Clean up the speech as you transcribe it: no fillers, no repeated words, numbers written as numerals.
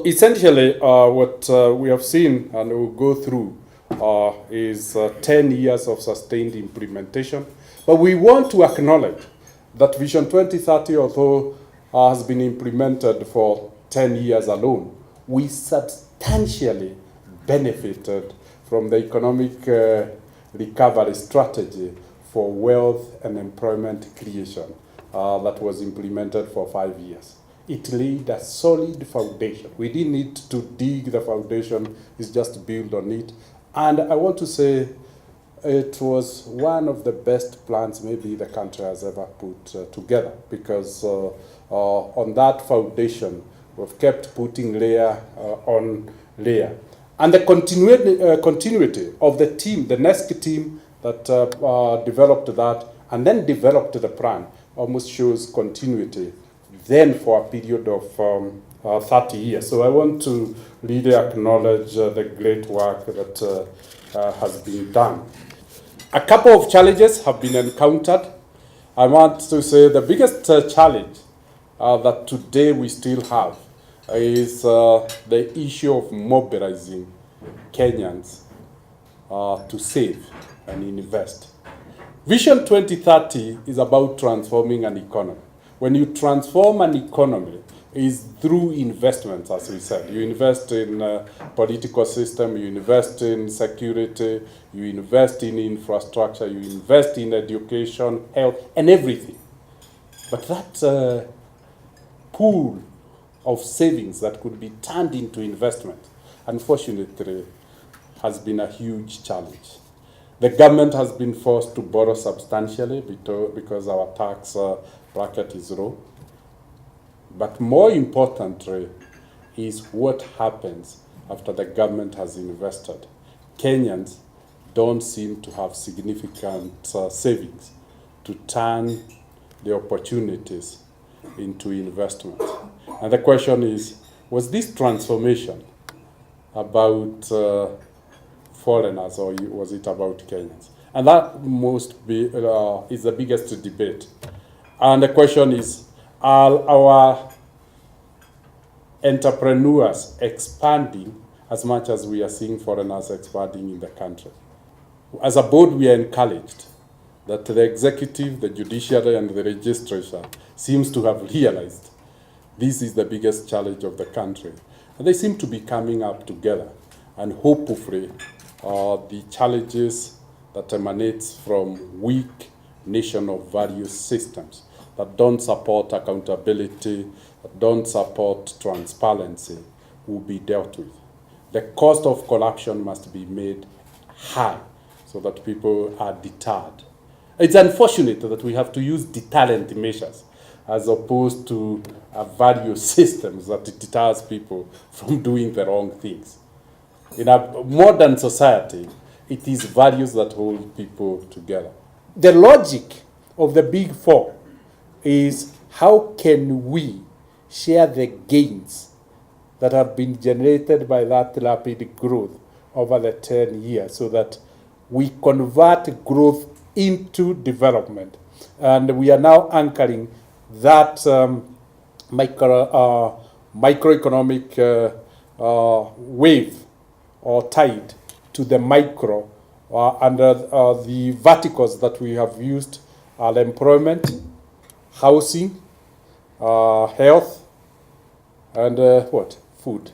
So essentially, what we have seen and we'll go through is 10 years of sustained implementation. But we want to acknowledge that Vision 2030, although has been implemented for 10 years alone, we substantially benefited from the economic recovery strategy for wealth and employment creation that was implemented for 5 years. It laid a solid foundation. We didn't need to dig the foundation, it's just build on it. And I want to say it was one of the best plans maybe the country has ever put together, because on that foundation, we've kept putting layer on layer. And the continuity of the team, the NESC team that developed that and then developed the plan, almost shows continuity then for a period of 30 years. So I want to really acknowledge the great work that has been done. A couple of challenges have been encountered. I want to say the biggest challenge that today we still have is the issue of mobilizing Kenyans to save and invest. Vision 2030 is about transforming an economy. When you transform an economy, is through investments, as we said. You invest in political system, you invest in security, you invest in infrastructure, you invest in education, health, and everything. But that pool of savings that could be turned into investment, unfortunately, has been a huge challenge. The government has been forced to borrow substantially because our tax bracket is low. But more importantly is what happens after the government has invested. Kenyans don't seem to have significant savings to turn the opportunities into investment. And the question is, was this transformation about foreigners, or was it about Kenyans? And that is the biggest debate. And the question is, are our entrepreneurs expanding as much as we are seeing foreigners expanding in the country? As a board, we are encouraged that the executive, the judiciary, and the legislature seems to have realized this is the biggest challenge of the country. And they seem to be coming up together. And hopefully, the challenges that emanates from weak nation of value systems that don't support accountability, that don't support transparency, will be dealt with. The cost of corruption must be made high so that people are deterred. It's unfortunate that we have to use deterrent measures as opposed to value systems that deters people from doing the wrong things. In a modern society, it is values that hold people together. The logic of the Big Four is, how can we share the gains that have been generated by that rapid growth over the 10 years so that we convert growth into development. And we are now anchoring that microeconomic wave or tide to the micro under the verticals that we have used are employment, housing, health, and food.